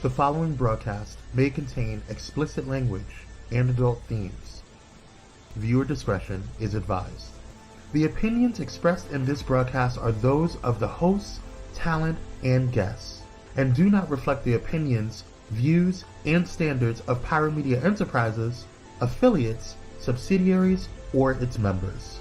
The following broadcast may contain explicit language and adult themes. Viewer discretion is advised. The opinions expressed in this broadcast are those of the hosts, talent, and guests, and do not reflect the opinions, views, and standards of Pyromedia Enterprises, affiliates, subsidiaries, or its members.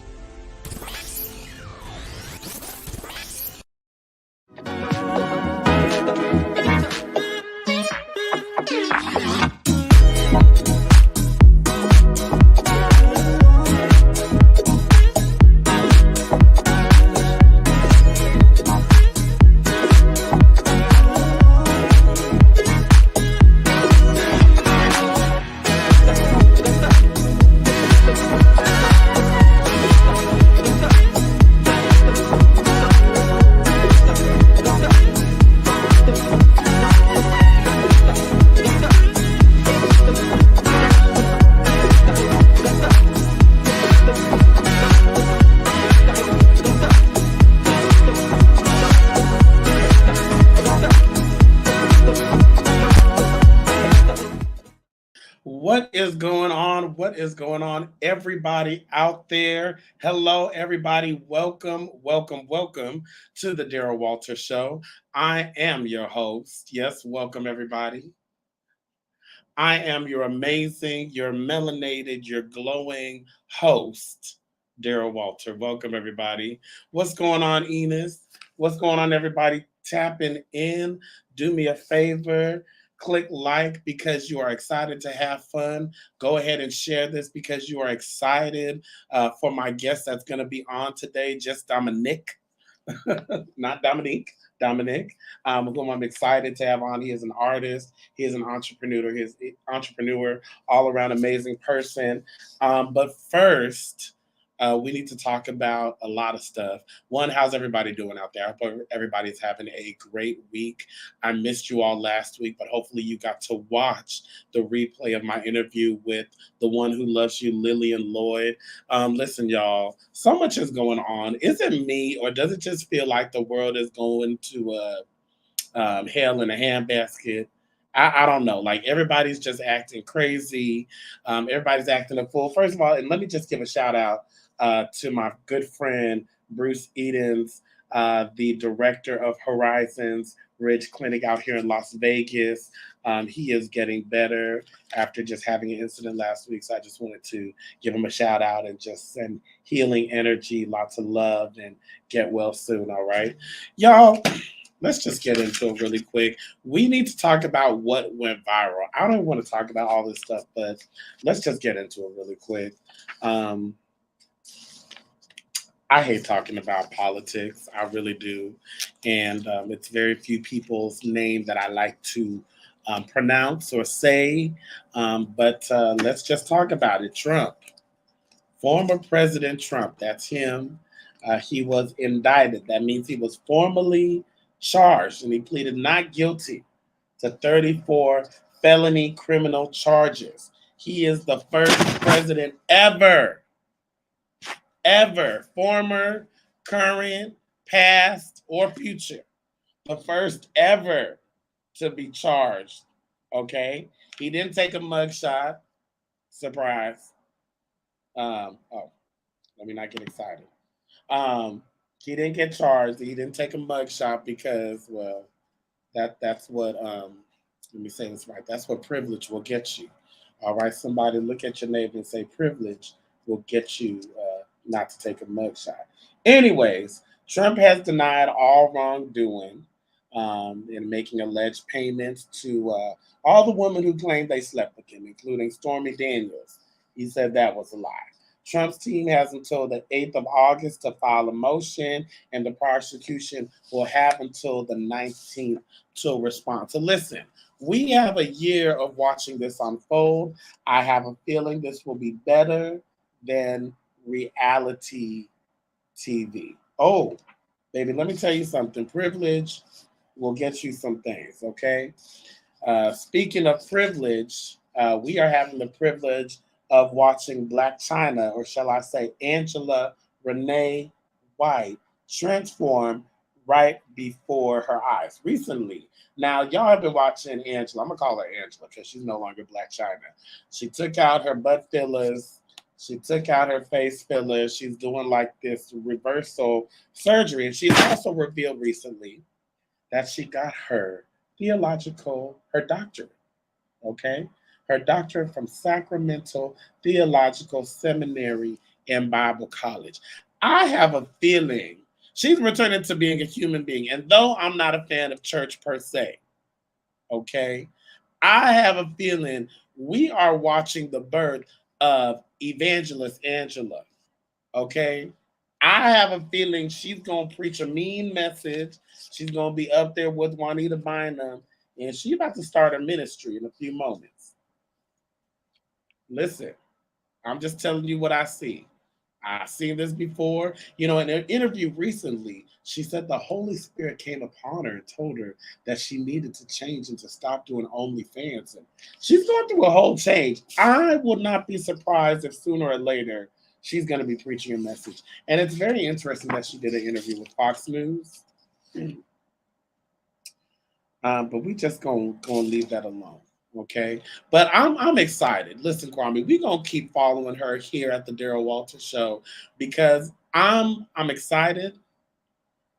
What is going on, everybody out there? Hello, everybody. Welcome to the Daryl Walter Show. I am your host. Yes, welcome, everybody. I am your amazing, your melanated, your glowing host, Daryl Walter. Welcome, everybody. What's going on, Enos? What's going on, everybody? Tapping in. Do me a favor. Click like because you are excited to have fun. Go ahead and share this because you are excited for my guest that's going to be on today, just Dominic, not Dominique, Dominic, whom I'm excited to have on. He is an artist. He is an entrepreneur. He is an entrepreneur, all around amazing person. But first, we need to talk about a lot of stuff. One, how's everybody doing out there? I hope everybody's having a great week. I missed you all last week, but hopefully you got to watch the replay of my interview with the one who loves you, Lillian Lloyd. Listen, y'all, so much is going on. Is it me, or does it just feel like the world is going to hell in a handbasket? I don't know. Like, everybody's just acting crazy. Everybody's acting a fool. First of all, and let me just give a shout out to my good friend, Bruce Edens, the director of Horizons Ridge Clinic out here in Las Vegas. He is getting better after just having an incident last week. So I just wanted to give him a shout out and just send healing energy, lots of love, and get well soon. All right, y'all. Let's just get into it really quick. We need to talk about what went viral. I don't want to talk about all this stuff, but let's just get into it really quick. I hate talking about politics. I really do. And it's very few people's name that I like to pronounce or say. But let's just talk about it. Trump, former President Trump, that's him. He was indicted. That means he was formally charged, and he pleaded not guilty to 34 felony criminal charges. He is the first president ever, former, current, past, or future, the first ever to be charged. Okay? He didn't take a mugshot. Surprise. Let me not get excited. He didn't get charged. He didn't take a mugshot because, well, that's what, let me say this right. That's what privilege will get you. All right? Somebody look at your neighbor and say, privilege will get you not to take a mugshot. Anyways, Trump has denied all wrongdoing in making alleged payments to all the women who claimed they slept with him, including Stormy Daniels. He said that was a lie. Trump's team has until the 8th of August to file a motion, and the prosecution will have until the 19th to respond. So listen, we have a year of watching this unfold. I have a feeling this will be better than reality TV. Oh, baby, let me tell you something. Privilege will get you some things, okay? Speaking of privilege, we are having the privilege of watching Blac Chyna, or shall I say Angela Renee White, transform right before her eyes recently. Now, y'all have been watching Angela. I'm going to call her Angela because she's no longer Blac Chyna. She took out her butt fillers. She took out her face fillers. She's doing like this reversal surgery. And she's also revealed recently that she got her her doctorate, okay? Her doctorate from Sacramento Theological Seminary and Bible College. I have a feeling she's returning to being a human being. And though I'm not a fan of church per se, okay, I have a feeling we are watching the birth of Evangelist Angela, okay? I have a feeling she's going to preach a mean message. She's going to be up there with Juanita Bynum, and she's about to start a ministry in a few moments. Listen, I'm just telling you what I see. I've seen this before. You know, in an interview recently, she said the Holy Spirit came upon her and told her that she needed to change and to stop doing OnlyFans. And she's going through a whole change. I would not be surprised if sooner or later she's going to be preaching a message. And it's very interesting that she did an interview with Fox News. But we just gonna leave that alone. Okay, but I'm excited. Listen, Kwame, we're gonna keep following her here at the Daryl Walter Show because I'm excited.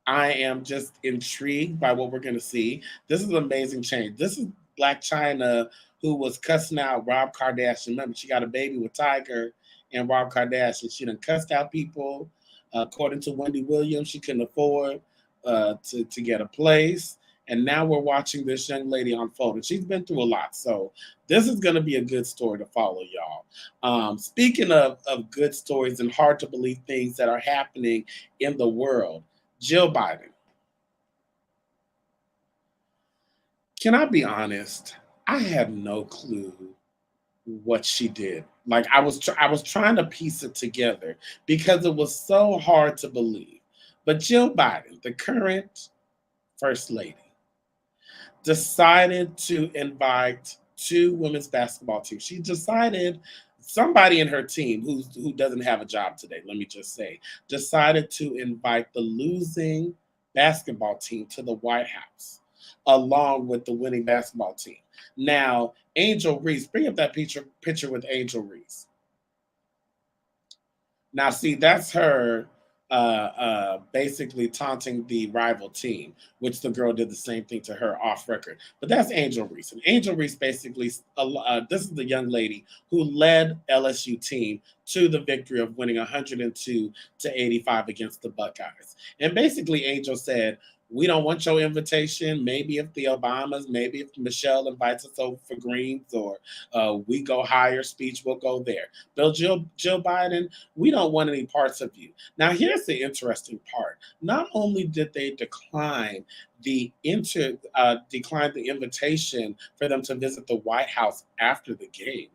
I am just intrigued by what we're gonna see. This is an amazing change. This is Blac Chyna who was cussing out Rob Kardashian. Remember, she got a baby with Tiger and Rob Kardashian. She done cussed out people. According to Wendy Williams, she couldn't afford to get a place. And now we're watching this young lady unfold. And she's been through a lot. So this is going to be a good story to follow, y'all. Speaking of good stories and hard to believe things that are happening in the world, Jill Biden. Can I be honest? I had no clue what she did. Like I was trying to piece it together because it was so hard to believe. But Jill Biden, the current first lady, decided to invite two women's basketball teams. She decided somebody in her team who doesn't have a job today, let me just say, decided to invite the losing basketball team to the White House along with the winning basketball team. Now, Angel Reese, bring up that picture with Angel Reese. Now, see, that's her basically taunting the rival team, which the girl did the same thing to her off record. But that's Angel Reese. And Angel Reese basically, this is the young lady who led LSU team to the victory of winning 102-85 against the Buckeyes. And basically, Angel said, we don't want your invitation. Maybe if the Obamas, maybe if Michelle invites us over for greens or we go higher speech, we'll go there. But Jill Biden, we don't want any parts of you. Now, here's the interesting part. Not only did they decline the invitation for them to visit the White House after the game,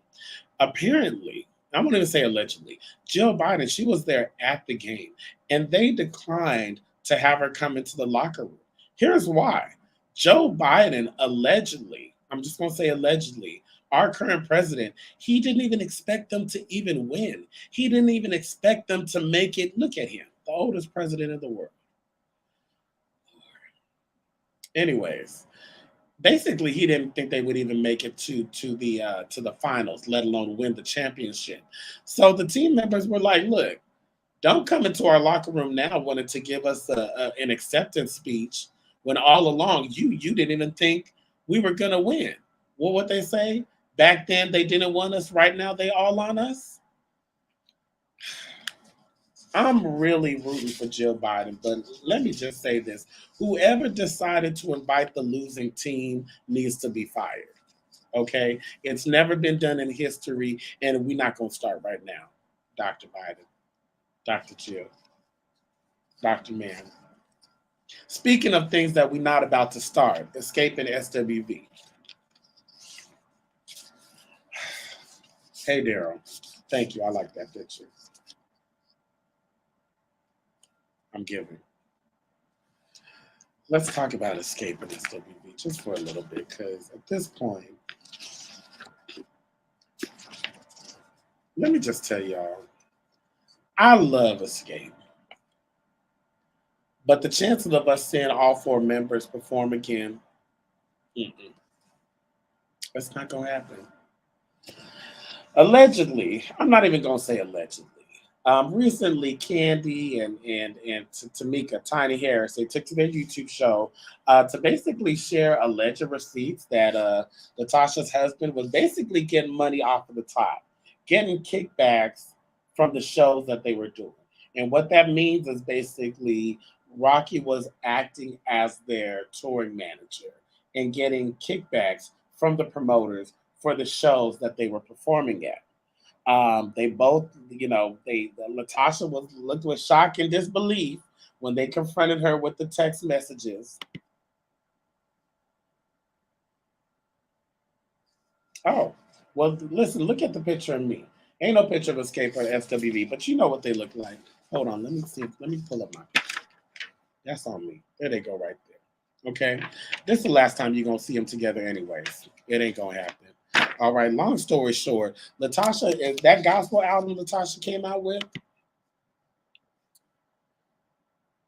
apparently, I'm going to say allegedly, Jill Biden, she was there at the game, and they declined to have her come into the locker room. Here's why. Joe Biden allegedly, I'm just going to say allegedly, our current president, he didn't even expect them to even win. He didn't even expect them to make it. Look at him, the oldest president in the world. Anyways, basically he didn't think they would even make it to the finals, let alone win the championship. So the team members were like, look, don't come into our locker room now wanting to give us an acceptance speech when all along you didn't even think we were going to win. Well, what they say? Back then they didn't want us. Right now they all on us. I'm really rooting for Jill Biden, but let me just say this. Whoever decided to invite the losing team needs to be fired. Okay? It's never been done in history, and we're not going to start right now. Dr. Biden, Dr. Jill, Dr. Mann. Speaking of things that we're not about to start, escaping SWV. Hey, Daryl. Thank you. I like that picture. I'm giving. Let's talk about escaping SWV just for a little bit, because at this point, let me just tell y'all, I love Escape. But the chances of us seeing all 4 members perform again, it's not going to happen. Allegedly, I'm not even going to say allegedly. Recently, Candy and Tamika, Tiny Harris, they took to their YouTube show to basically share alleged receipts that Latasha's husband was basically getting money off of the top, getting kickbacks from the shows that they were doing. And what that means is basically Rocky was acting as their touring manager and getting kickbacks from the promoters for the shows that they were performing at. They both, Latasha looked with shock and disbelief when they confronted her with the text messages. Oh, well, listen, look at the picture of me. Ain't no picture of Escape or SWV, but you know what they look like. Hold on, let me see. Let me pull up my picture. That's on me. There they go right there. Okay? This is the last time you're going to see them together anyways. It ain't going to happen. All right, long story short, Latasha, that gospel album Latasha came out with,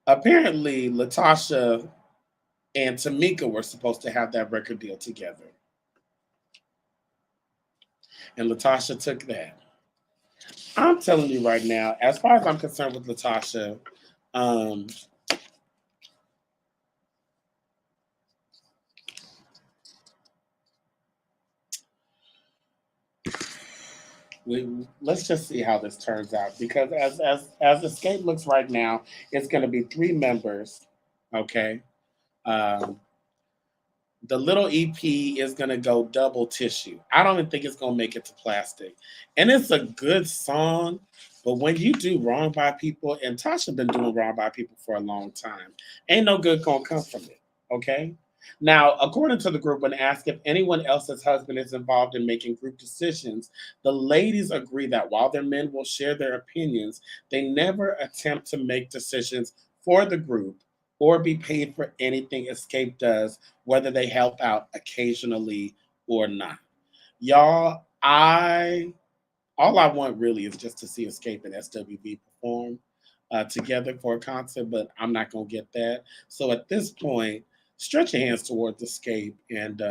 apparently Latasha and Tamika were supposed to have that record deal together. And Latasha took that. I'm telling you right now, as far as I'm concerned with Latasha, let's just see how this turns out, because as Escape looks right now, it's going to be 3 members. Okay, the little EP is going to go double tissue. I don't even think it's going to make it to plastic, and it's a good song. But when you do Wrong by People, and Tasha been doing Wrong by People for a long time, ain't no good going to come from it. Okay. Now, according to the group, when asked if anyone else's husband is involved in making group decisions, the ladies agree that while their men will share their opinions, they never attempt to make decisions for the group or be paid for anything Escape does, whether they help out occasionally or not. Y'all, all I want really is just to see Escape and SWV perform together for a concert, but I'm not going to get that. So at this point, stretch your hands towards Escape, and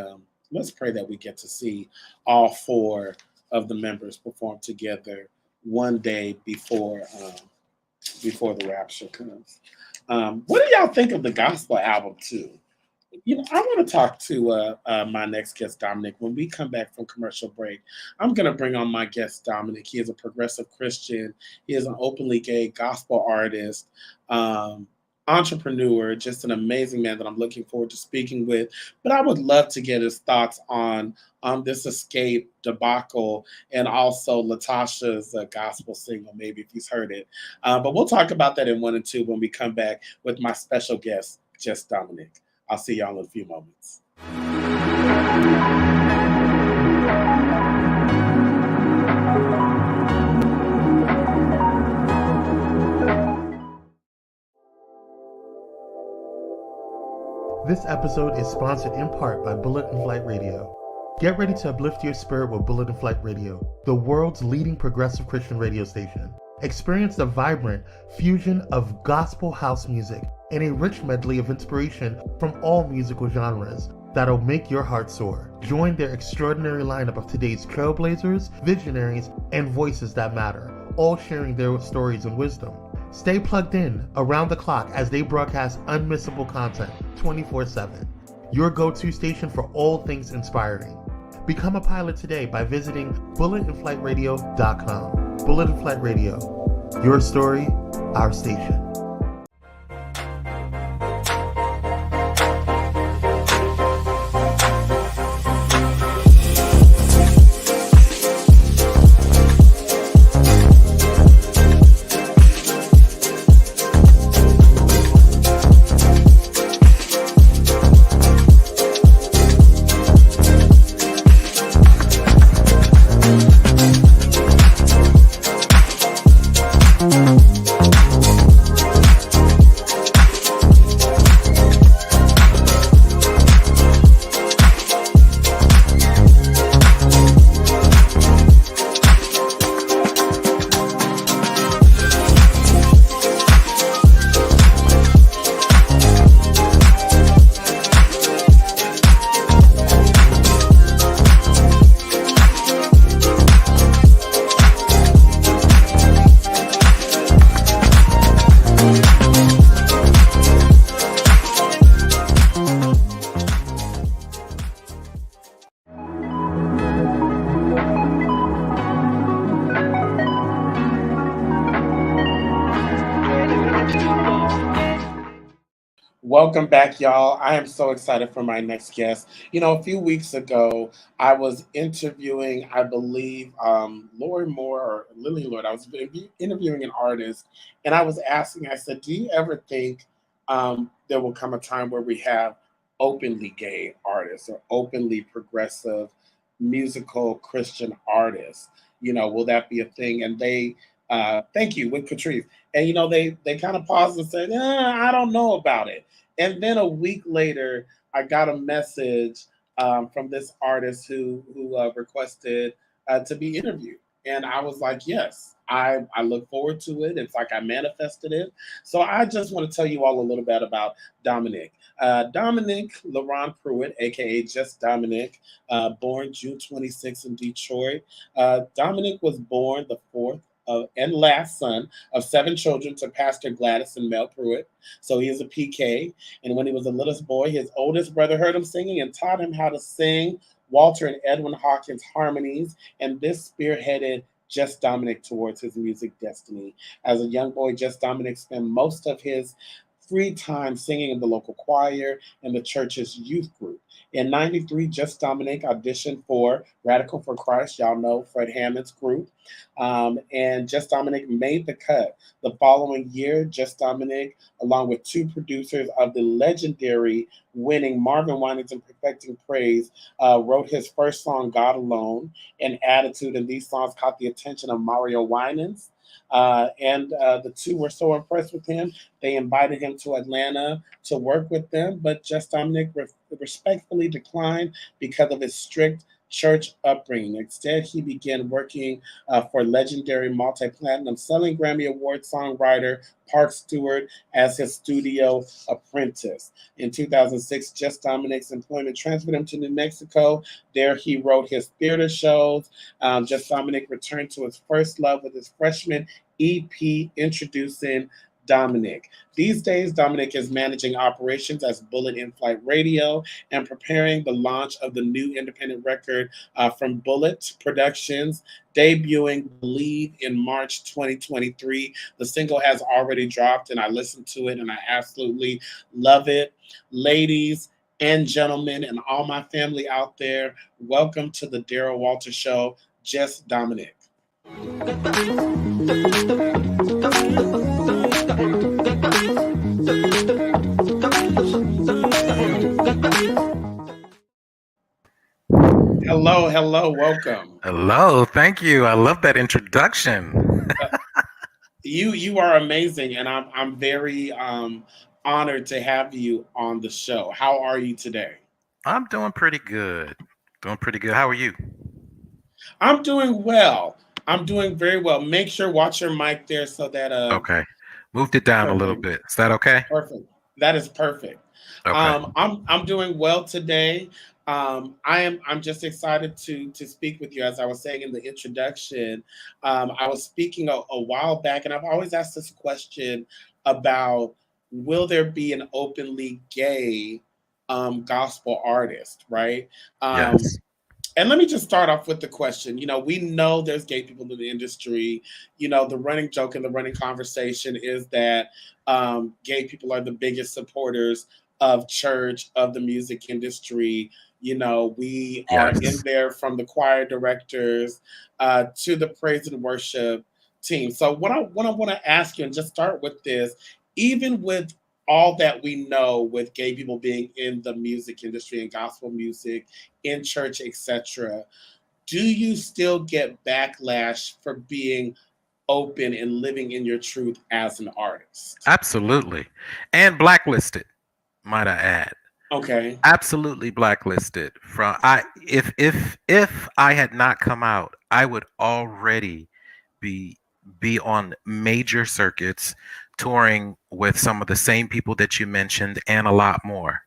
let's pray that we get to see all 4 of the members perform together one day before the rapture comes. What do y'all think of the gospel album too? I want to talk to my next guest, Dominic. When we come back from commercial break, I'm going to bring on my guest, Dominic. He is a progressive Christian. He is an openly gay gospel artist. Entrepreneur, just an amazing man that I'm looking forward to speaking with. But I would love to get his thoughts on this Escape debacle, and also Latasha's gospel single, maybe if he's heard it. But we'll talk about that in 1 and 2 when we come back with my special guest, just Dominic. I'll see y'all in a few moments. This episode is sponsored in part by Bullet and Flight Radio. Get ready to uplift your spirit with Bullet and Flight Radio, the world's leading progressive Christian radio station. Experience the vibrant fusion of gospel house music and a rich medley of inspiration from all musical genres that'll make your heart soar. Join their extraordinary lineup of today's trailblazers, visionaries, and voices that matter, all sharing their stories and wisdom. Stay plugged in around the clock as they broadcast unmissable content 24/7. Your go-to station for all things inspiring. Become a pilot today by visiting bulletandflightradio.com. Bullet and Flight Radio. Your story, our station. Welcome back, y'all. I am so excited for my next guest. A few weeks ago, I was interviewing, I believe, Lori Moore or Lily Lord. I was interviewing an artist, and I was asking, I said, do you ever think there will come a time where we have openly gay artists or openly progressive musical Christian artists? Will that be a thing? And thank you, with Patrice. And they kind of paused and said, I don't know about it. And then a week later, I got a message from this artist who requested to be interviewed, and I was like, yes, I look forward to it. It's like I manifested it. So I just want to tell you all a little bit about Dominic. Dominic LaRon Pruitt, aka Just Dominic, born June 26 in Detroit. Dominic was born the fourth and last son of seven children to Pastor Gladys and Mel Pruitt. So he is a PK. And when he was the littlest boy, his oldest brother heard him singing and taught him how to sing Walter and Edwin Hawkins harmonies. And this spearheaded Just Dominic towards his music destiny. As a young boy, Just Dominic spent most of his free time singing in the local choir and the church's youth group. In '93, Just Dominic auditioned for Radical for Christ. Y'all know Fred Hammond's group. And Just Dominic made the cut. The following year, Just Dominic, along with two producers of the legendary winning Marvin Winans and Perfecting Praise, wrote his first song, God Alone, and Attitude. And these songs caught the attention of Mario Winans. And the two were so impressed with him, they invited him to Atlanta to work with them. But Just Dominic respectfully declined because of his strict church upbringing. Instead, he began working for legendary multi-platinum selling Grammy Award songwriter Park Stewart as his studio apprentice. In 2006, Just Dominic's employment transferred him to New Mexico. There he wrote his theater shows. Just Dominic returned to his first love with his freshman EP, Introducing Dominic. These days, Dominic is managing operations as Bullet in Flight Radio and preparing the launch of the new independent record from Bullet Productions, debuting Believe in March 2023. The single has already dropped, and I listened to it, and I absolutely love it. Ladies and gentlemen, and all my family out there, welcome to the Daryl Walter Show, Just Dominic. Hello, welcome. Hello, thank you. I love that introduction. Uh, you are amazing, and I'm very honored to have you on the show. How are you today? I'm doing pretty good. Doing pretty good. How are you? I'm doing well. I'm doing very well. Make sure watch your mic there so that Okay. Moved it down a little perfect. bit. Is that okay? Perfect. That is perfect. Okay. I'm doing well today. I'm just excited to speak with you. As I was saying in the introduction, I was speaking a while back, and I've always asked this question about, will there be an openly gay gospel artist, right? Um, Yes. and let me just start off with the question. We know there's gay people in the industry. The running joke and the running conversation is that gay people are the biggest supporters of church, of the music industry. We are in Yes. there from the choir directors to the praise and worship team. So what I want to ask you, and just start with this, even with all that we know with gay people being in the music industry and gospel music, in church, etc., do you still get backlash for being open and living in your truth as an artist? Absolutely. And blacklisted, might I add. Okay. Absolutely blacklisted. From I if I had not come out, I would already be be on major circuits touring with some of the same people that you mentioned and a lot more.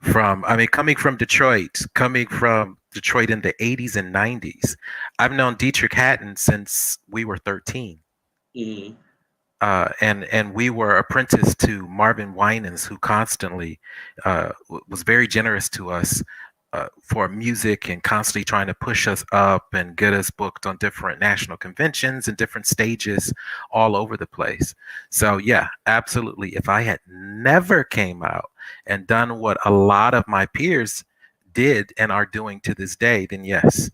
Coming from Detroit in the 80s and 90s. I've known Dietrich Hatton since we were 13. Mhm. And we were apprenticed to Marvin Winans, who constantly was very generous to us for music and constantly trying to push us up and get us booked on different national conventions and different stages all over the place. So yeah, absolutely. If I had never came out and done what a lot of my peers did and are doing to this day, then yes.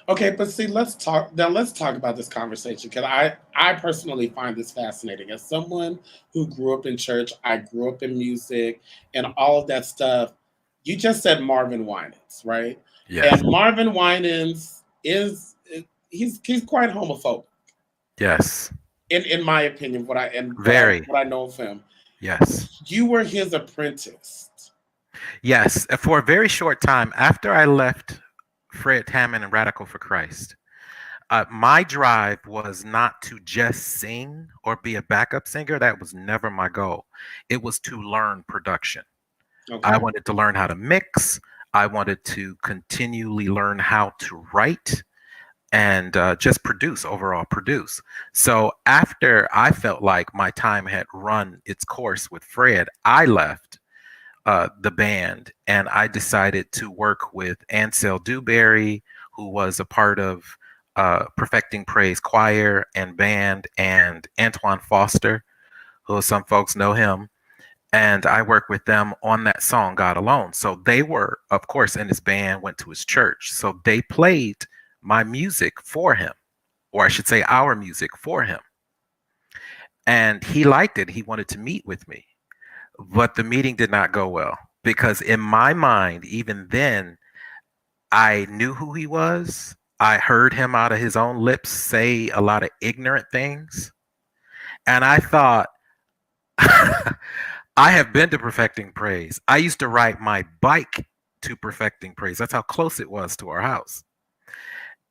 Okay, but see, let's talk about this conversation because I personally find this fascinating. As someone who grew up in church, I grew up in music and all of that stuff. You just said Marvin Winans, right? Yes. And Marvin Winans he's quite homophobic Yes. in my opinion. Very. What I know of him. Yes. You were his apprentice. Yes. For a very short time after I left Fred Hammond and Radical for Christ, my drive was not to just sing or be a backup singer. That was never my goal. It was to learn production. Okay. I wanted to learn how to mix. I wanted to continually learn how to write and just overall produce. So after I felt like my time had run its course with Fred, I left the band and I decided to work with Ansel Dewberry, who was a part of Perfecting Praise Choir and Band, and Antoine Foster, who some folks know him. And I worked with them on that song, God Alone. So they were, of course, in his band, went to his church. So they played my music for him, or I should say our music for him. And he liked it. He wanted to meet with me. But the meeting did not go well because in my mind, even then, I knew who he was. I heard him out of his own lips say a lot of ignorant things. And I thought, I have been to Perfecting Praise. I used to ride my bike to Perfecting Praise. That's how close it was to our house.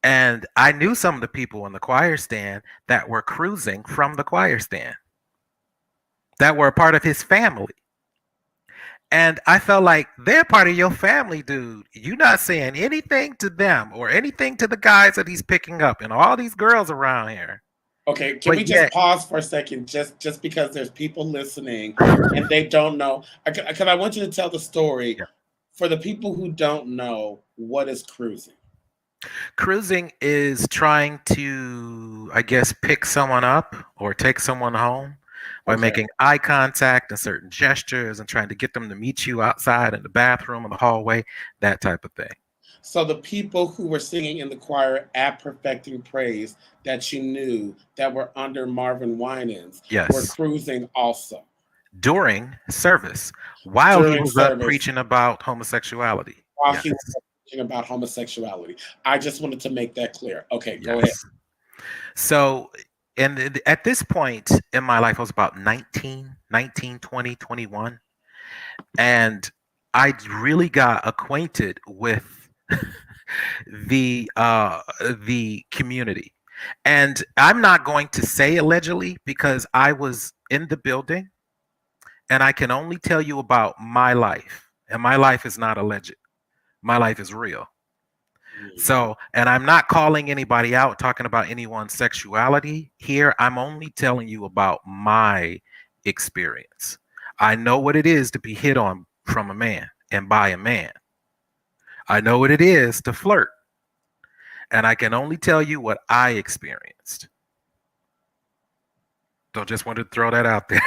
And I knew some of the people in the choir stand that were cruising from the choir stand, that were a part of his family. And I felt like they're part of your family, dude. You're not saying anything to them or anything to the guys that he's picking up and all these girls around here. Okay, can But we yet, just pause for a second, just because there's people listening and they don't know? Because I want you to tell the story yeah. for the people who don't know what is cruising. Cruising is trying to, I guess, pick someone up or take someone home by Okay. making eye contact and certain gestures and trying to get them to meet you outside in the bathroom or the hallway, that type of thing. So the people who were singing in the choir at Perfecting Praise that you knew that were under Marvin Winans were Yes. cruising also During service, while he during was up service preaching about homosexuality. while Yes. he was preaching about homosexuality. I just wanted to make that clear. Okay, go ahead. Yes. So, and at this point in my life, I was about 19, 20, 21. And I really got acquainted with the community. And I'm not going to say allegedly because I was in the building and I can only tell you about my life. And my life is not alleged. My life is real. So, and I'm not calling anybody out, talking about anyone's sexuality here. I'm only telling you about my experience. I know what it is to be hit on from a man and by a man. I know what it is to flirt. And I can only tell you what I experienced. So just wanted to throw that out there.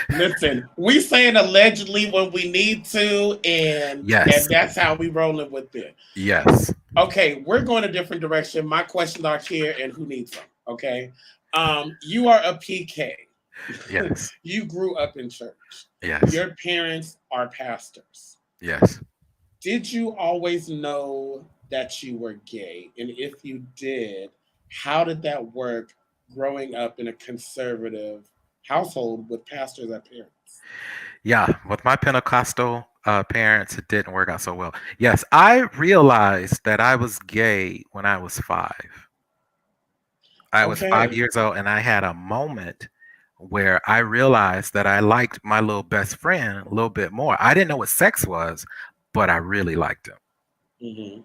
Listen, we saying allegedly when we need to, and that's how we rolling with it. Yes. Okay, we're going a different direction. My questions are here, and who needs them? Okay, you are a PK. Yes. You grew up in church. Yes. Your parents are pastors. Yes. Did you always know that you were gay? And if you did, how did that work growing up in a conservative household with pastors as parents? Yeah, with my Pentecostal parents, it didn't work out so well. Yes, I realized that I was gay when I was 5. I was 5 years old, and I had a moment where I realized that I liked my little best friend a little bit more. I didn't know what sex was, but I really liked him. Mm-hmm.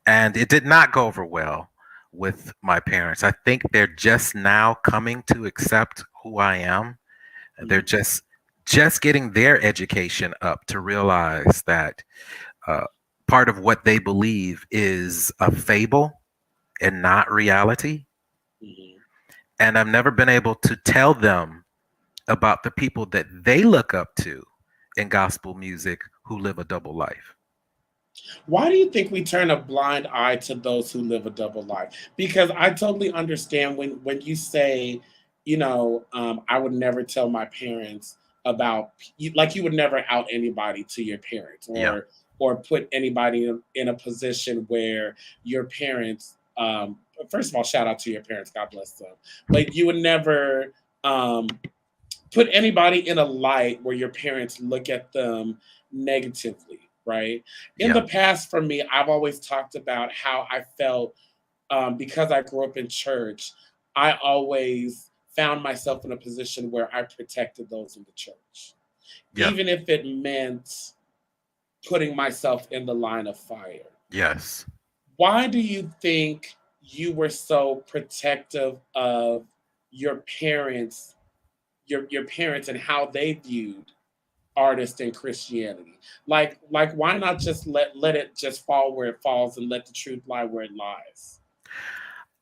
And it did not go over well with my parents. I think they're just now coming to accept who I am. They're just just getting their education up to realize that uh, part of what they believe is a fable and not reality. Mhm. And I've never been able to tell them about the people that they look up to in gospel music who live a double life. Why do you think we turn a blind eye to those who live a double life? Because I totally understand when you say, I would never tell my parents about like you would never out anybody to your parents Yeah. or put anybody in a position where your parents first of all, shout out to your parents, God bless them. But you would never um put anybody in a light where your parents look at them negatively, right? In Yeah. the past, for me, I've always talked about how I felt because I grew up in church. I always found myself in a position where I protected those in the church, Yeah. even if it meant putting myself in the line of fire. Yes. Why do you think you were so protective of your parents, your parents and how they viewed artist in Christianity? Like why not just let it just fall where it falls and let the truth lie where it lies?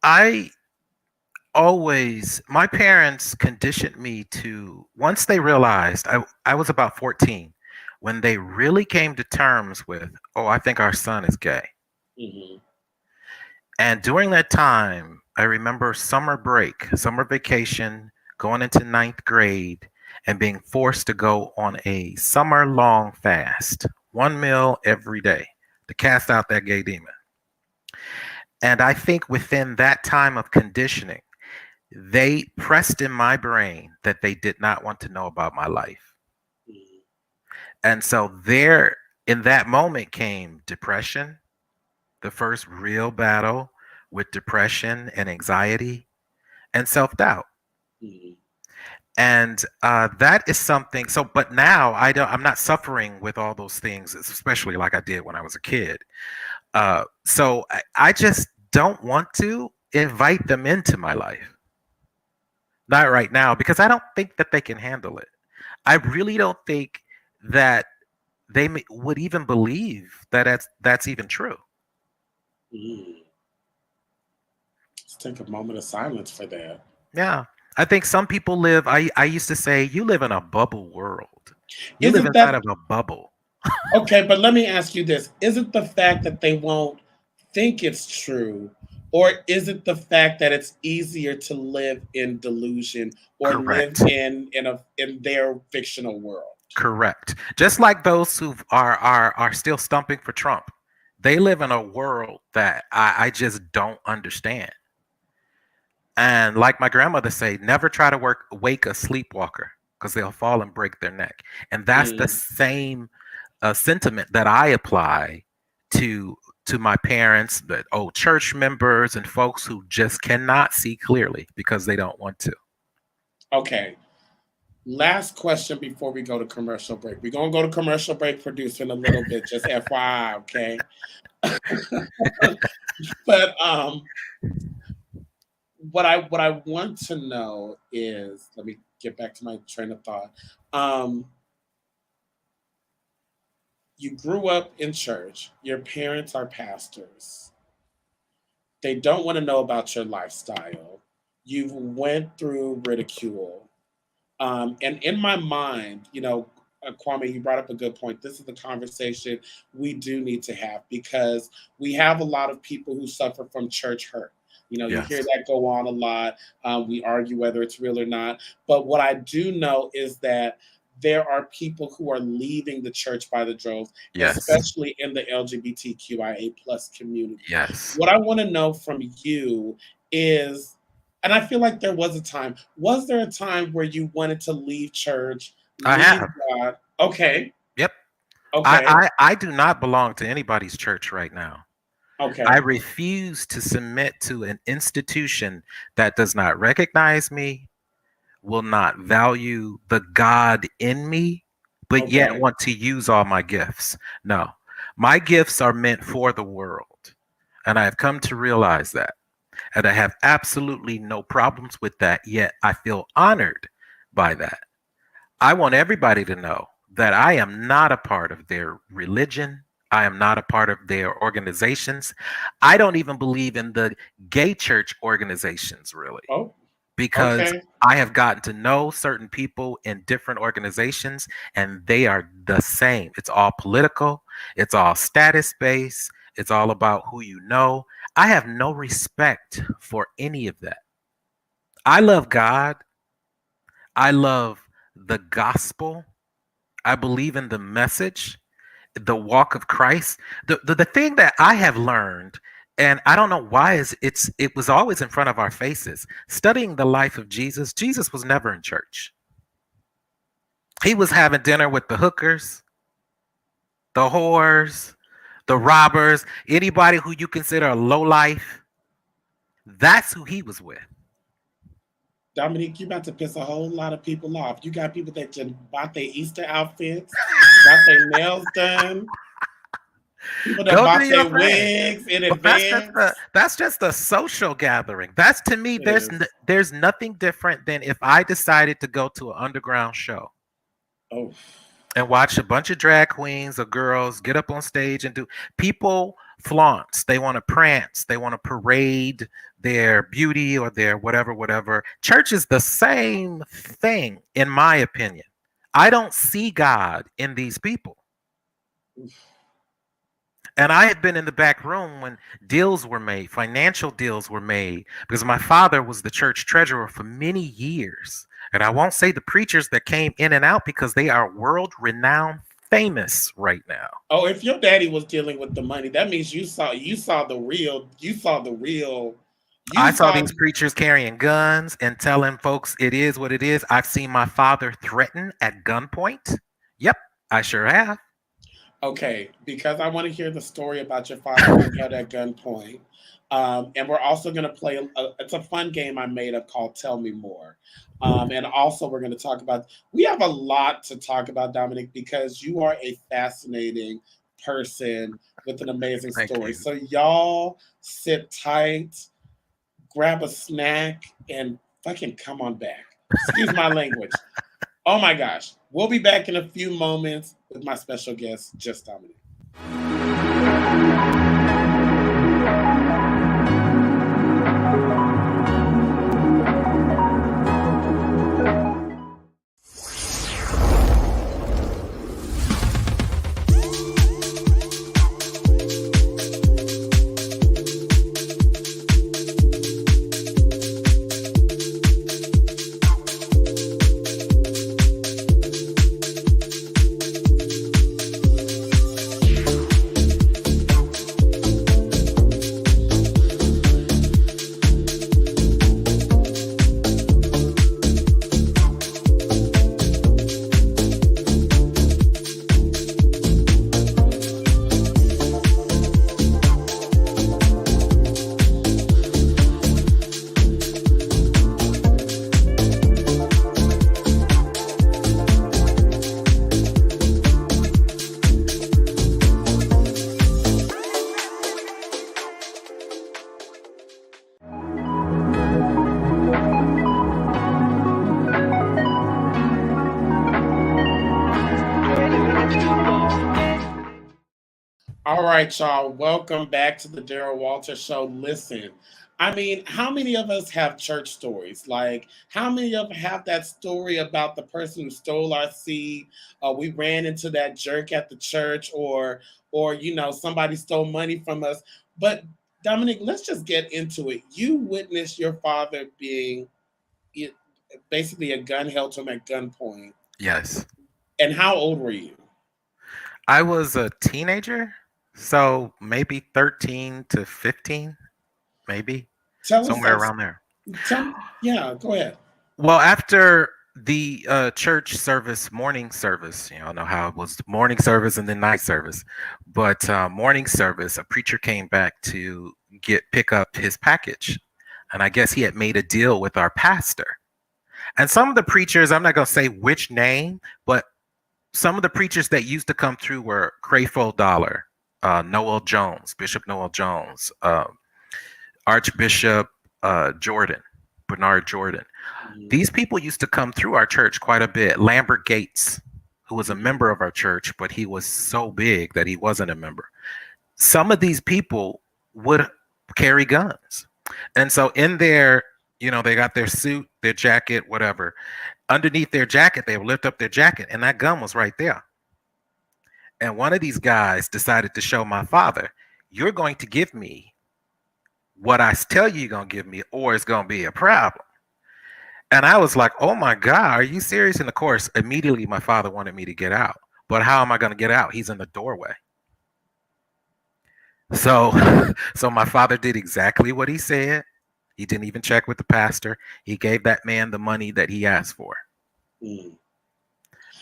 I my parents conditioned me to, once they realized I was about 14, when they really came to terms with, oh, I think our son is gay. Hmm. And during that time, I remember summer break, summer vacation, going into ninth grade and being forced to go on a summer long fast, one meal every day to cast out that gay demon. And I think within that time of conditioning, they pressed in my brain that they did not want to know about my life. And so there, in that moment came depression, the first real battle with depression and anxiety and self doubt. Hmm. And that is something. So, but now I'm not suffering with all those things, especially like I did when I was a kid. So I just don't want to invite them into my life. Not right now, because I don't think that they can handle it. I really don't think that would even believe that that's even true. Hmm. Let's take a moment of silence for that. Yeah. I think some people live, I used to say, you live in a bubble world. You live Isn't inside that of a bubble. okay? But let me ask you this: is it the fact that they won't think it's true, or is it the fact that it's easier to live in delusion or live Correct. in their fictional world? Correct. Just like those who are still stumping for Trump. They live in a world that I just don't understand. And like my grandmother say, never try to wake a sleepwalker because they'll fall and break their neck. And that's the Mm, same sentiment that I apply to my parents, but church members and folks who just cannot see clearly because they don't want to. okay. Last question before we go to commercial break. We're gonna go to commercial break, producer, in a little bit. Just FYI, okay? But what I want to know is, let me get back to my train of thought. Um, you grew up in church. Your parents are pastors. They don't want to know about your lifestyle. You went through ridicule. And in my mind, Kwame, you brought up a good point. This is the conversation we do need to have because we have a lot of people who suffer from church hurt. You hear Yes. that go on a lot. We argue whether it's real or not. But what I do know is that there are people who are leaving the church by the droves, Yes. especially in the LGBTQIA plus community. Yes. What I want to know from you is, and I feel like there was a time. Was there a time where you wanted to leave church, I leave have. God? Okay, Yep. okay, I do not belong to anybody's church right now. I okay, refuse to submit to an institution that does not recognize me, will not value the God in me, but yet okay, want to use all my gifts. No, my gifts are meant for the world. And I have come to realize that. And I have absolutely no problems with that, yet I feel honored by that. I want everybody to know that I am not a part of their religion. I am not a part of their organizations. I don't even believe in the gay church organizations, really, Oh, because okay. I have gotten to know certain people in different organizations and they are the same. It's all political, it's all status based, it's all about who you know. I have no respect for any of that. I love God, I love the gospel, I believe in the message, the walk of Christ. The thing that I have learned, and I don't know why, is it was always in front of our faces. Studying the life of Jesus, Jesus was never in church. He was having dinner with the hookers, the whores, the robbers, anybody who you consider a low life. That's who he was with. Dominic, you about to piss a whole lot of people off. You got people that just bought their Easter outfits, got their nails done, people that Go to bought your their friends. wigs in But advance. that's just a social gathering. That's, to me, It is. there's nothing different than if I decided to go to an underground show Oh, and watch a bunch of drag queens or girls get up on stage and do. People flaunt. They want to prance. They want to parade their beauty or their whatever. Church is the same thing, in my opinion. I don't see God in these people. And I had been in the back room when deals were made, financial deals were made, because my father was the church treasurer for many years. And I won't say the preachers that came in and out because they are world renowned famous right now. oh, if your daddy was dealing with the money, that means you saw the real, you I saw saw. these preachers carrying guns and telling folks it is what it is. I've seen my father threaten at gunpoint. Yep, I sure have. Okay, because I want to hear the story about your father being held at gunpoint. And we're also going to play, it's a fun game I made up called Tell Me More. And also, we're going to talk about, we have a lot to talk about, Dominic, because you are a fascinating person with an amazing Thank story. you. So, y'all sit tight, grab a snack, and fucking come on back. Excuse my language. Oh my gosh. We'll be back in a few moments with my special guest, Just Dominic. All right, y'all. Welcome back to the Daryl Walter Show. Listen, I mean, how many of us have church stories? Like, how many of us have that story about the person who stole our seed? We ran into that jerk at the church, or somebody stole money from us. But Dominic, let's just get into it. You witnessed your father being it, basically a gun held to him at gunpoint. Yes. And how old were you? I was a teenager, so maybe 13 to 15, maybe Tell us somewhere that. around there. Yeah, go ahead. Well, after the church service, morning service, I know how it was morning service and then night service. But morning service, a preacher came back to pick up his package. And I guess he had made a deal with our pastor. And some of the preachers, I'm not going to say which name, but some of the preachers that used to come through were Creflo Dollar, Noel Jones, Bishop Noel Jones, Archbishop Jordan, Bernard Jordan. Mhm. These people used to come through our church quite a bit. Lambert Gates, who was a member of our church, but he was so big that he wasn't a member. Some of these people would carry guns. And so in their, they got their suit, their jacket, whatever. Underneath their jacket, they would lift up their jacket, and that gun was right there. And one of these guys decided to show my father, you're going to give me what I tell you you're going to give me, or it's going to be a problem. And I was like, oh my God, are you serious? And of course, immediately my father wanted me to get out. But how am I going to get out? He's in the doorway. So, so my father did exactly what he said. He didn't even check with the pastor. He gave that man the money that he asked for. Mm.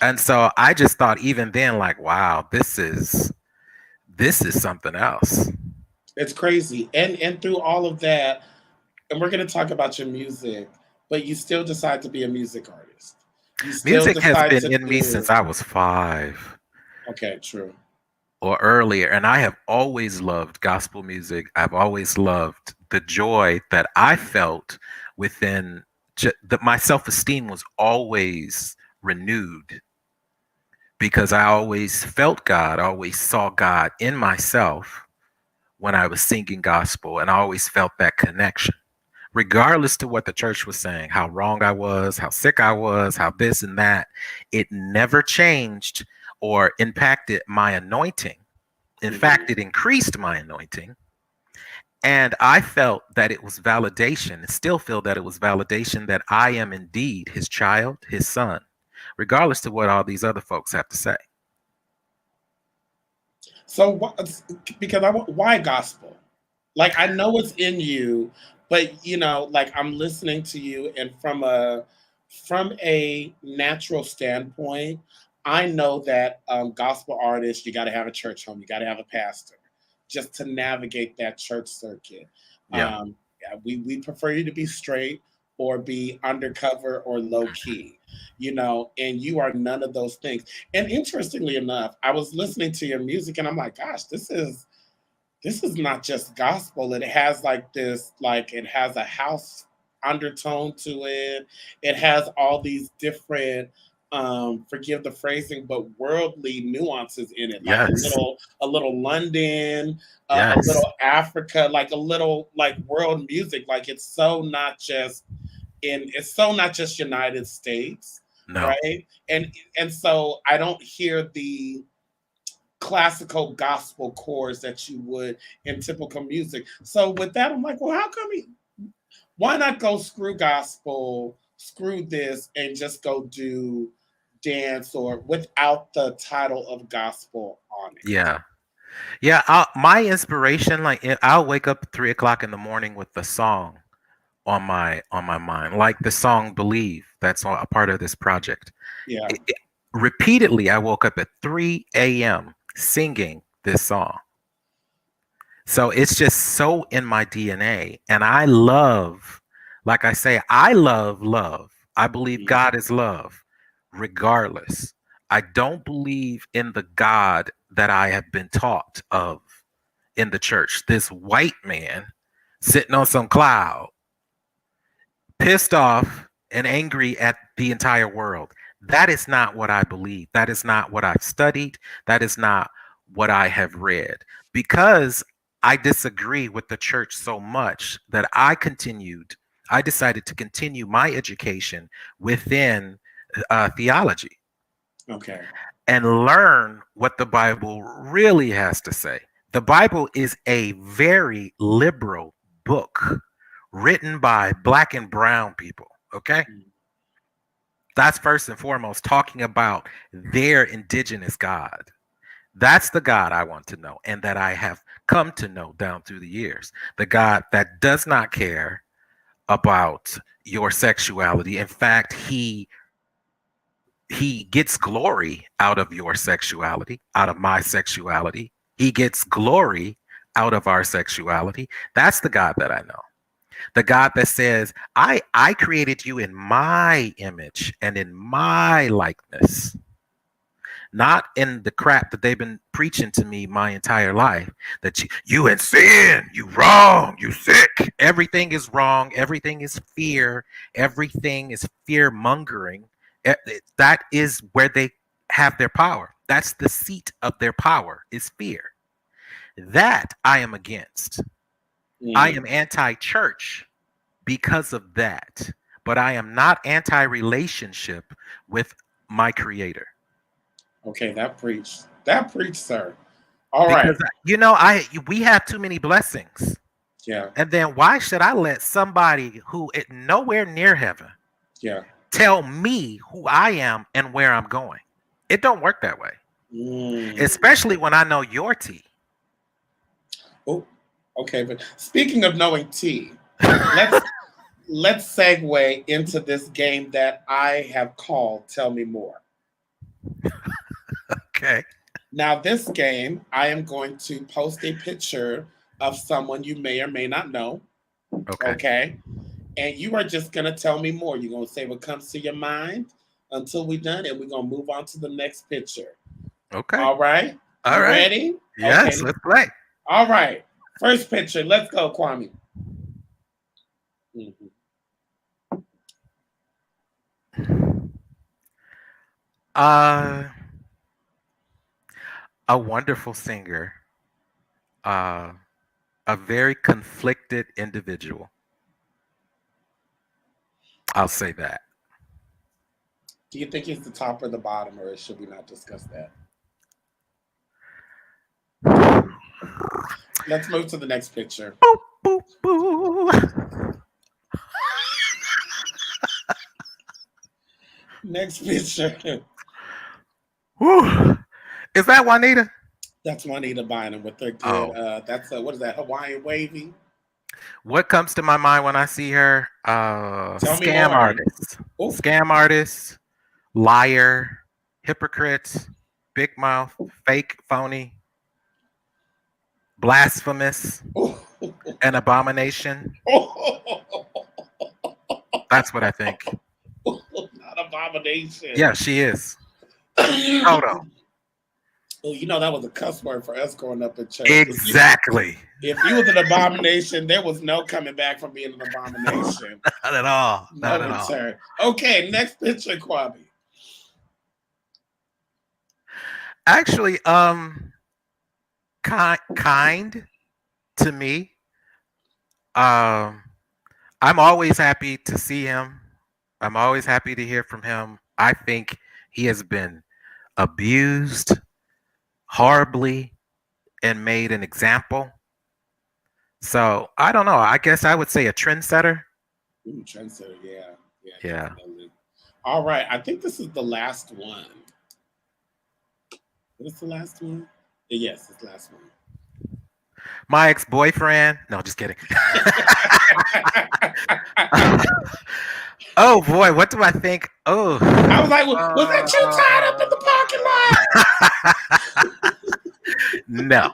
And so I just thought even then, like, wow, this is something else. It's crazy. And through all of that, and we're going to talk about your music, but you still decide to be a music artist. You still Music has decide been to in me since I was 5. Okay, true. Or earlier, and I have always loved gospel music. I've always loved the joy that I felt within that my self-esteem was always renewed because I always felt God, I always saw God in myself when I was singing gospel, and I always felt that connection. Regardless to what the church was saying, how wrong I was, how sick I was, how this and that, it never changed or impacted my anointing. In fact, it increased my anointing. And I felt that it was validation, and still feel that it was validation that I am indeed his child, his son, regardless to what all these other folks have to say. So, because why gospel? Like, I know it's in you, but like I'm listening to you, and from a natural standpoint, I know that gospel artists, you got to have a church home, you got to have a pastor, just to navigate that church circuit. Yeah. Yeah, we prefer you to be straight or be undercover or low key, and you are none of those things. And interestingly enough, I was listening to your music, and I'm like, gosh, this is not just gospel. It has it has a house undertone to it. It has all these different, forgive the phrasing, but worldly nuances in it, like Yes. a little London, a Yes. little Africa, like a little like world music. Like it's so not just United States, No. right? And so I don't hear the classical gospel chords that you would in typical music. So with that, I'm like, well, why not go screw gospel, screw this, and just go do dance or without the title of gospel on it? Yeah. Yeah. My inspiration, like I'll wake up at 3 o'clock in the morning with the song on my mind, like the song "Believe." That's a part of this project. Yeah. Repeatedly, I woke up at 3 a.m. singing this song. So it's just so in my DNA. And I love, like I say, I love love. I believe Mhm. God is love, regardless. I don't believe in the God that I have been taught of in the church. This white man sitting on some cloud, pissed off and angry at the entire world. That is not what I believe. That is not what I've studied. That is not what I have read. Because I disagree with the church so much that I decided to continue my education within theology Okay. and learn what the Bible really has to say. The Bible is a very liberal book written by Black and brown people. Okay. Mhm. That's first and foremost talking about their indigenous God. That's the God I want to know and that I have come to know down through the years. The God that does not care about your sexuality. In fact, he gets glory out of your sexuality, out of my sexuality. He gets glory out of our sexuality. That's the God that I know. The God that says, I created you in my image and in my likeness. not in the crap that they've been preaching to me my entire life. That you in sin, you wrong, you sick. Everything is wrong. Everything is fear. Everything is fear mongering. That is where they have their power. That's the seat of their power, is fear. That I am against. I am anti-church because of that. But I am not anti-relationship with my creator. Okay, that preached. That preached, sir. All right. Because, we have too many blessings. Yeah. And then why should I let somebody who is nowhere near heaven tell me who I am and where I'm going? It don't work that way. Especially when I know your tea. Oh, okay. But speaking of knowing tea, let's segue into this game that I have called Tell Me More. Okay. Now, this game, I am going to post a picture of someone you may or may not know. Okay. And you are just going to tell me more. You're going to say what comes to your mind until we're done, and we're going to move on to the next picture. Okay. All right. All right. Ready? Yes, okay. Let's play. All right. First picture. Let's go, Kwame. A wonderful singer. A very conflicted individual. I'll say that. Do you think he's the top or the bottom, or should we not discuss that? Let's move to the next picture. Boop, boop, boop. Next picture. Whew. Is that Juanita? That's Juanita Bynum with their good. That's what is that, Hawaiian wavy? What comes to my mind when I see her? Scam artist. Ooh. Scam artist, liar, hypocrite, big mouth, fake, phony, blasphemous, an abomination. That's what I think. Not abomination. Yeah, she is. Hold on. Well, that was a cuss word for us growing up in church. Exactly. If you was an abomination, there was no coming back from being an abomination. Not at all. Not at all. Okay, next picture, Kwame. Actually, kind to me. I'm always happy to see him. I'm always happy to hear from him. I think he has been abused horribly and made an example. So I don't know. I guess I would say a trendsetter. Ooh, trendsetter, yeah. Yeah. Definitely. All right. I think this is the last one. Is this the last one? Yes, it's the last one. My ex-boyfriend. No, just kidding. Oh boy, what do I think? Oh, I was like, was that you tied up in the parking lot? No.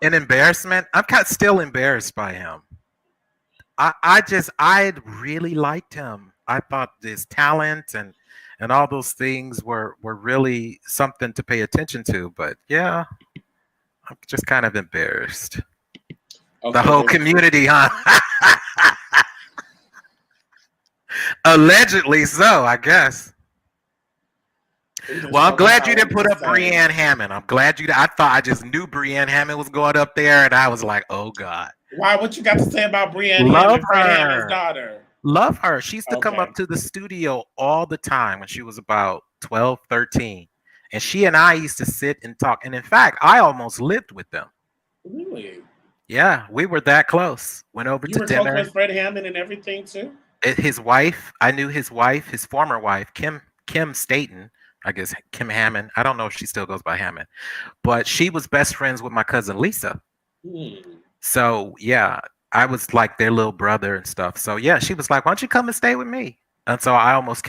An embarrassment. I'm kind of still embarrassed by him. I really liked him. I thought his talent and all those things were really something to pay attention to. But yeah, I'm just kind of embarrassed. Okay, the whole community, huh? Allegedly so, I guess. Well, I'm glad you didn't put up Brianne Hammond. I'm glad you. I just knew Brianne Hammond was going up there, and I was like, oh God. Why? What you got to say about Brianne Hammond, Hammond's daughter? Love her. She used to come up to the studio all the time when she was about 12, 13. And she and I used to sit and talk. And in fact, I almost lived with them. Really? Yeah, we were that close. Went over to dinner. You were close with Fred Hammond and everything too? His wife. I knew his wife, his former wife, Kim Staten. I guess Kim Hammond. I don't know if she still goes by Hammond. But she was best friends with my cousin Lisa. So, yeah, I was like their little brother and stuff. So, yeah, she was like, why don't you come and stay with me? And so I almost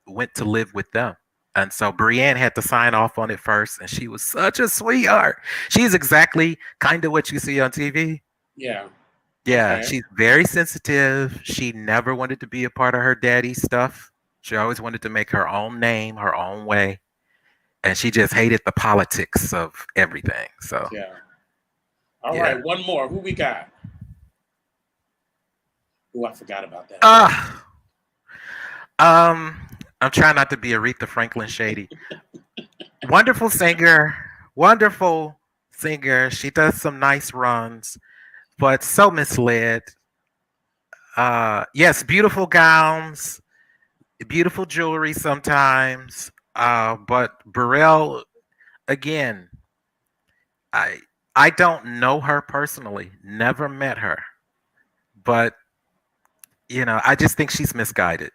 went to live with them. And so Brianne had to sign off on it first. And she was such a sweetheart. She's exactly kind of what you see on TV. Yeah. Yeah, okay. She's very sensitive. She never wanted to be a part of her daddy's stuff. She always wanted to make her own name, her own way, and she just hated the politics of everything. So, Yeah. All yeah. right, one more. Who we got? Oh, I forgot about that. Uh, um, I'm trying not to be Aretha Franklin shady. Wonderful singer, wonderful singer. She does some nice runs, but so misled. Yes, beautiful gowns, beautiful jewelry sometimes. But Burrell, again, I I don't know her personally, never met her, but I just think she's misguided.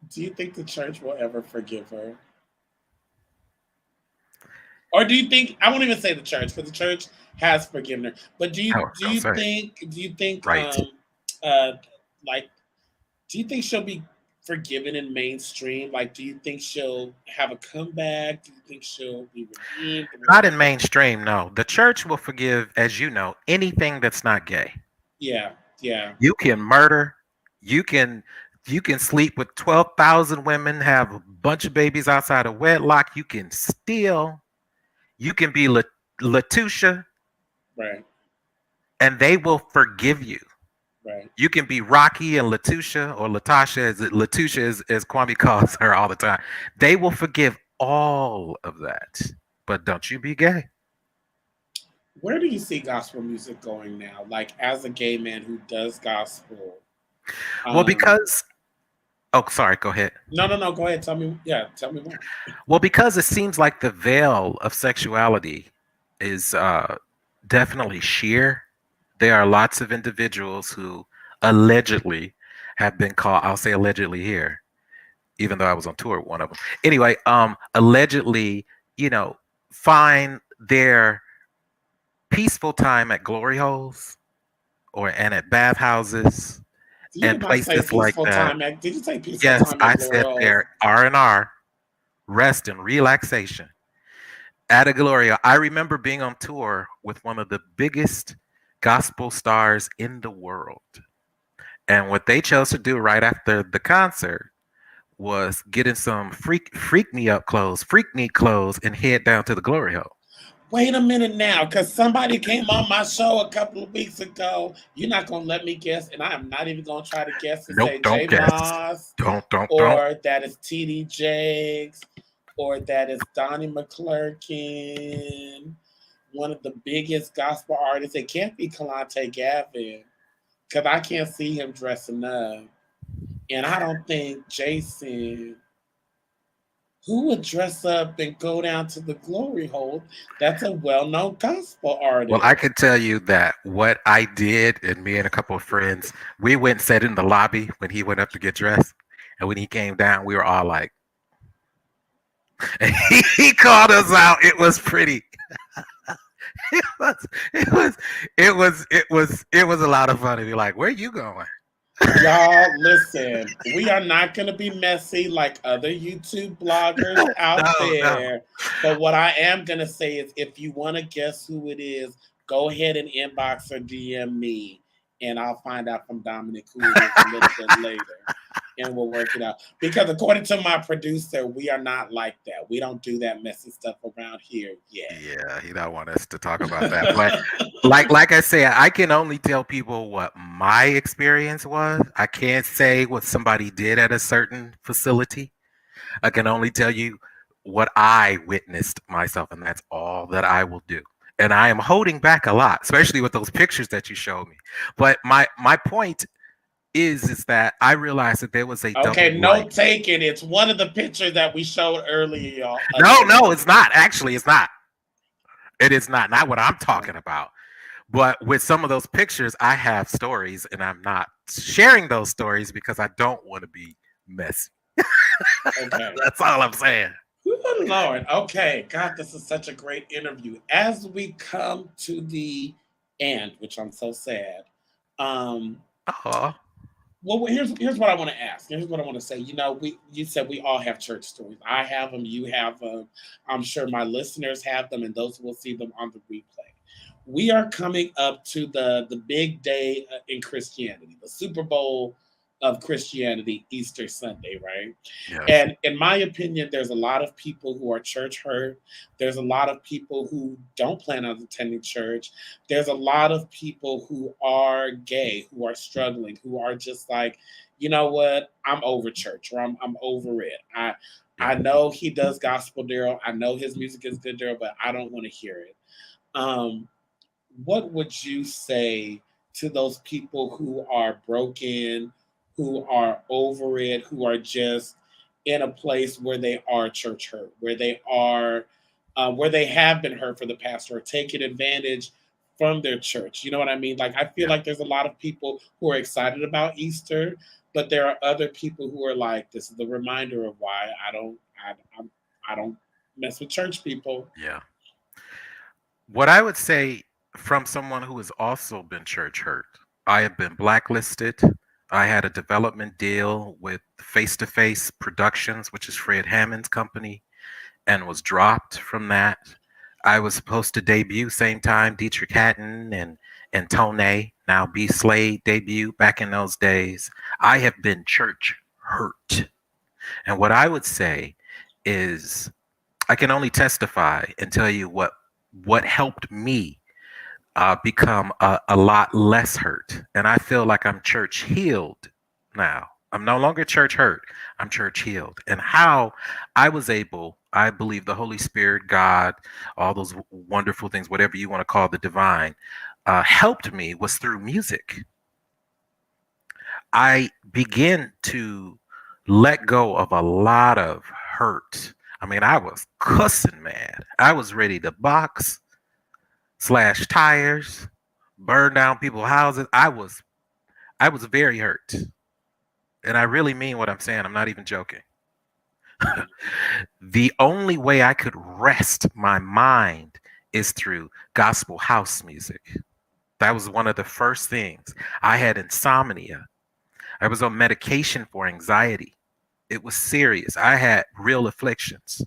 Do you think the church will ever forgive her? Or do you think I won't even say the church because the church has forgiven her. But do you Oh, do don't you say it. think do you think Right. uh like do you think she'll be forgiven in mainstream? Like do you think she'll have a comeback? Do you think she'll be redeemed? Not in mainstream, no. The church will forgive, as you know, anything that's not gay. Yeah, yeah, You can murder, you can you can sleep with 12,000 women, have a bunch of babies outside of wedlock, you can steal, you can be Latusha, right, and they will forgive you. right. You can be Rocky and Latusha, or Latasha, as Kwame calls her all the time. They will forgive all of that. But don't you be gay. Where do you see gospel music going now? Like as a gay man who does gospel. Well, Um because oh, sorry, go ahead. no, no, no, go ahead. Tell me, yeah, tell me more. Well, because it seems like the veil of sexuality is definitely sheer. There are lots of individuals who allegedly have been caught. I'll say allegedly here, even though I was on tour with one of them. Anyway, allegedly, you know, find their peaceful time at glory holes and at bathhouses You and did not say places like peaceful that. time at. Did you say peaceful Yes, time at I Glory said Halls? there R&R, rest and relaxation at a Gloria. I remember being on tour with one of the biggest gospel stars in the world. And what they chose to do right after the concert was get in some freak me up clothes, freak me clothes, and head down to the glory hole. Wait a minute now, because somebody came on my show a couple of weeks ago. You're not gonna let me guess, and I am not even gonna try to guess and Nope, say don't J guess. Moss, Don't. or that is TD Jakes, or that is Donnie McClurkin, one of the biggest gospel artists. It can't be Kalante Gavin, because I can't see him dressing up, and I don't think Jason. Who would dress up and go down to the glory hole? That's a well-known gospel Well, I artist. can tell you that what I did, and me and a couple of friends, we went and sat in the lobby when he went up to get dressed. And when he came down, we were all like, and he called us out. It was pretty. It was, it was, it was a lot of fun. And be like, where you going? Y'all, listen, we are not going to be messy like other YouTube bloggers No, out no. there. But what I am going to say is if you want to guess who it is, go ahead and inbox or DM me, and I'll find out from Dominic who it is a little bit later. And we'll work it out. Because according to my producer, we are not like that. We don't do that messy stuff around here yet. Yeah, he don't want us to talk about that. But like I say, I can only tell people what my experience was. I can't say what somebody did at a certain facility. I can only tell you what I witnessed myself, and that's all that I will do. And I am holding back a lot, especially with those pictures that you showed me. But my point is that I realized that there was a double Okay, life. note taken. It's one of the pictures that we showed earlier, y'all. No, it's not. Actually, it's not. It is not. Not what I'm talking about. But with some of those pictures, I have stories, and I'm not sharing those stories because I don't want to be messy. Okay. That's all I'm saying. Good Lord. Okay. God, this is such a great interview. As we come to the end, which I'm so sad. Um, Oh, well, here's what I want to ask. Here's what I want to say. You said we all have church stories. I have them. You have them. I'm sure my listeners have them, and those will see them on the replay. We are coming up to the big day in Christianity, the Super Bowl of Christianity, Easter Sunday, right? Yes. And in my opinion, there's a lot of people who are church hurt. There's a lot of people who don't plan on attending church. There's a lot of people who are gay, who are struggling, who are just like, you know what, I'm over church, or I'm over it. I Yeah. know he does gospel, Daryl. I know his music is good, Daryl, but I don't want to hear it. Um, what would you say to those people who are broken, who are over it, who are just in a place where they are church hurt, where they are, where they have been hurt for the past, or taking advantage from their church? You know what I mean? Like, I feel Yeah. like there's a lot of people who are excited about Easter, but there are other people who are like, this is the reminder of why I don't mess with church people. Yeah. What I would say from someone who has also been church hurt, I have been blacklisted. I had a development deal with Face to Face Productions, which is Fred Hammond's company, and was dropped from that. I was supposed to debut same time Dietrich Hatton and Tone, now B Slade debut back in those days. I have been church hurt. And what I would say is I can only testify and tell you what helped me become a lot less hurt. And I feel like I'm church healed now. I'm no longer church hurt. I'm church healed. And how I was able, I believe the Holy Spirit, God, all those wonderful things, whatever you want to call the divine, helped me was through music. I began to let go of a lot of hurt. I mean, I was cussing mad. I was ready to box, slash tires, burn down people's houses. I was very hurt. And I really mean what I'm saying. I'm not even joking. The only way I could rest my mind is through gospel house music. That was one of the first things. I had insomnia. I was on medication for anxiety. It was serious. I had real afflictions.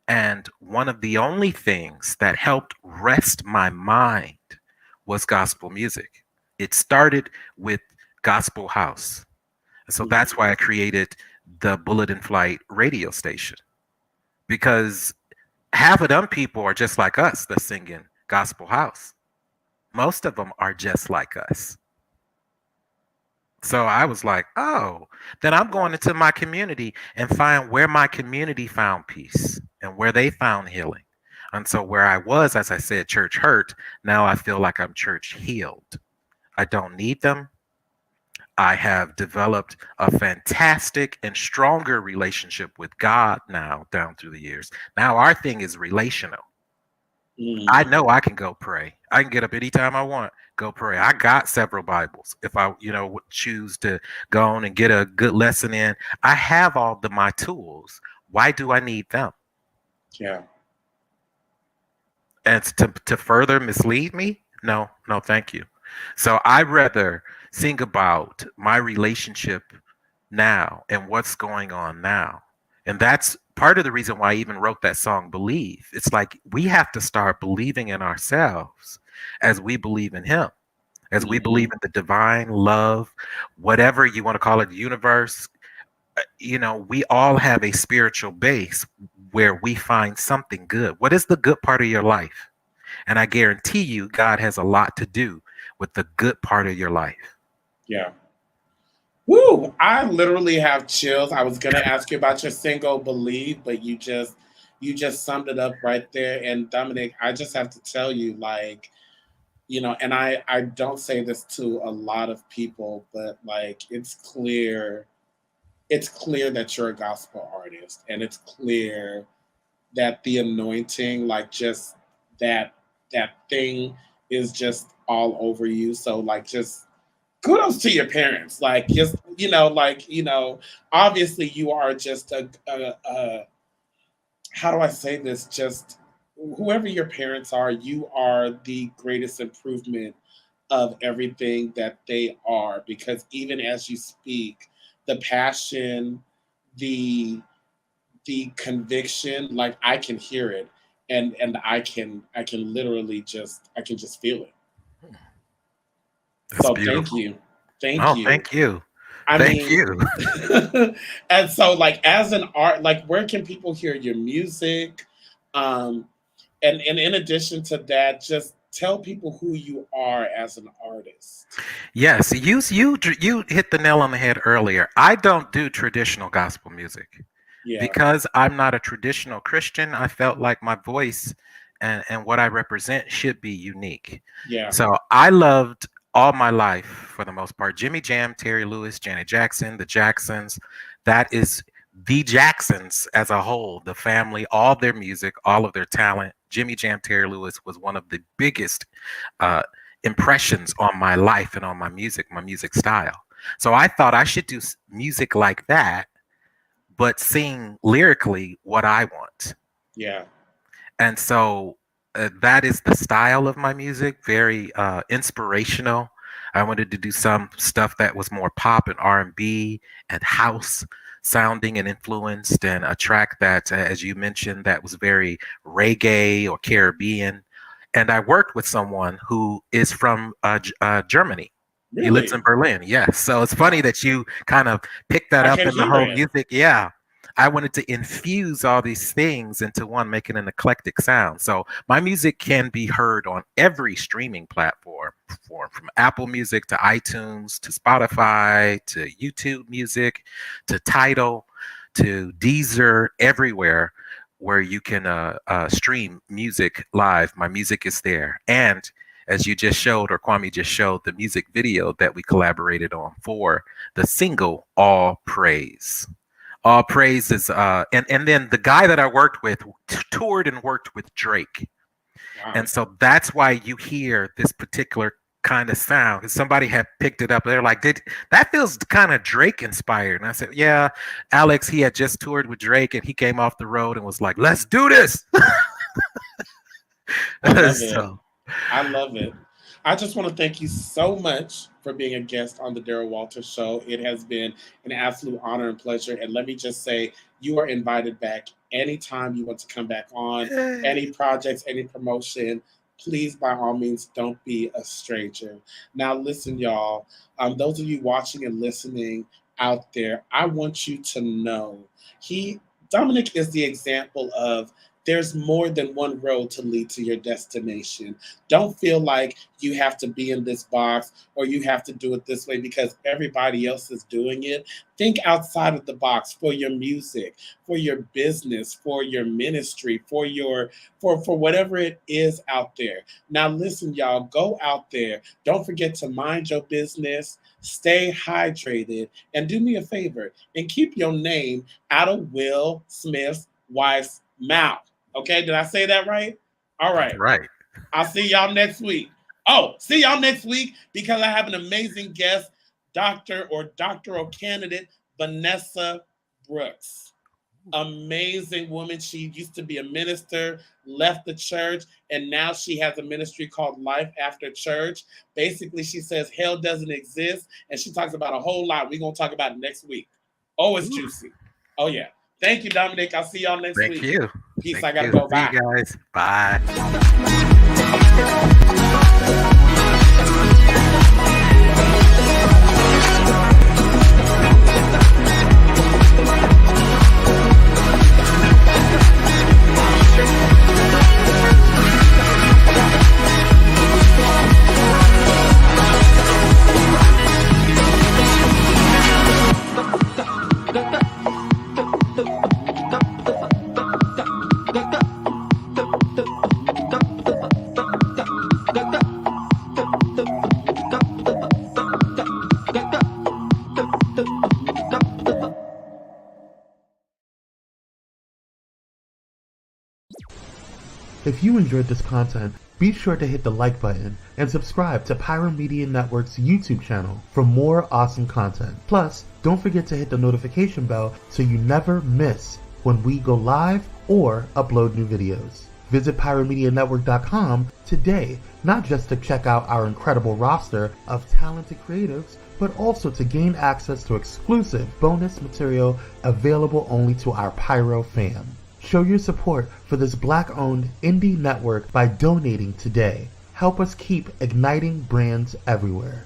And one of the only things that helped rest my mind was gospel music. It started with gospel house. So that's why I created the Bullet in Flight radio station, because half of them people are just like us that's singing gospel house. Most of them are just like us. So I was like, oh, then I'm going into my community and find where my community found peace and where they found healing. And so where I was, as I said, church hurt, now I feel like I'm church healed. I don't need them. I have developed a fantastic and stronger relationship with God now down through the years. Now our thing is relational. I Mm. know I can go pray. I can get up anytime I want, go pray. I got several Bibles. If I, would choose to go on and get a good lesson in, I have all my tools. Why do I need them? Yeah. And to further mislead me? No, no, thank you. So I'd rather sing about my relationship now and what's going on now. And that's part of the reason why I even wrote that song, Believe. It's like we have to start believing in ourselves as we believe in Him, as we believe Hmm. in the divine love, whatever you want to call it, the universe. We all have a spiritual base where we find something good. What is the good part of your life? And I guarantee you, God has a lot to do with the good part of your life. Yeah. Woo! I literally have chills. I was gonna ask you about your single "Believe," but you just summed it up right there. And Dominic, I just have to tell you, like, and I don't say this to a lot of people, but like, it's clear that you're a gospel artist, and it's clear that the anointing, like, just that that thing is just all over you. So, like, just kudos to your parents. Like, just, obviously you are just a how do I say this? Just whoever your parents are, you are the greatest improvement of everything that they are, because even as you speak, the passion, the conviction, like, I can hear it, and I can literally just, I can just feel it. That's So thank beautiful. you. Thank Oh, you. thank you. I Thank mean, you. and so like as an art, like where can people hear your music? Um, and in addition to that, just tell people who you are as an artist. Yes, you hit the nail on the head earlier. I don't do traditional gospel music Yeah, because I'm not a traditional Christian. I felt like my voice and what I represent should be unique. yeah, So I loved all my life, for the most part, Jimmy Jam, Terry Lewis, Janet Jackson, the Jacksons. That is the Jacksons as a whole, the family, all their music, all of their talent. Jimmy Jam, Terry Lewis was one of the biggest uh, impressions on my life and on my music style. So I thought I should do music like that, but sing lyrically what I want. yeah. And so that is the style of my music, very inspirational. I wanted to do some stuff that was more pop and R&B and house sounding and influenced, and a track that, as you mentioned, that was very reggae or Caribbean. And I worked with someone who is from Germany. He lives Really? in Berlin. Yes. So it's funny that you kind of picked that I up can in the hear whole it. music. Yeah. I wanted to infuse all these things into one, making an eclectic sound. So my music can be heard on every streaming platform, from Apple Music to iTunes to Spotify to YouTube Music to Tidal to Deezer, everywhere where you can stream music live. My music is there. And as you just showed, or Kwame just showed, the music video that we collaborated on for the single All Praise. All Praise is and then the guy that I worked with toured and worked with Drake. Wow. And so that's why you hear this particular kind of sound. Somebody had picked it up. They're like, that feels kind of Drake inspired. And I said, yeah, Alex, he had just toured with Drake and he came off the road and was like, let's do this. I love it. So, I love it. I just want to thank you so much for being a guest on the Daryl Walters Show. It has been an absolute honor and pleasure. And let me just say, you are invited back anytime you want to come back on. Any projects, any promotion, please, by all means, don't be a stranger. Now, listen, y'all, those of you watching and listening out there, I want you to know Dominic is the example of there's more than one road to lead to your destination. Don't feel like you have to be in this box or you have to do it this way because everybody else is doing it. Think outside of the box for your music, for your business, for your ministry, for whatever it is out there. Now listen, y'all, go out there. Don't forget to mind your business, stay hydrated, and do me a favor and keep your name out of Will Smith's wife's mouth. Okay, did I say that right? All right. right. I'll see y'all next week. Oh, see y'all next week because I have an amazing guest, doctoral candidate, Vanessa Brooks. Amazing woman. She used to be a minister, left the church, and now she has a ministry called Life After Church. Basically, she says hell doesn't exist, and she talks about a whole lot. We're going to talk about it next week. Oh, it's juicy. Oh, yeah. Thank you, Dominic. I'll see y'all next week. Thank you. Peace. Thank I got to you. go. See Bye. you guys. Bye. If you enjoyed this content, be sure to hit the like button and subscribe to Pyromedia Network's YouTube channel for more awesome content. Plus, don't forget to hit the notification bell so you never miss when we go live or upload new videos. Visit pyromedianetwork.com today, not just to check out our incredible roster of talented creatives, but also to gain access to exclusive bonus material available only to our Pyro fam. Show your support for this Black-owned indie network by donating today. Help us keep igniting brands everywhere.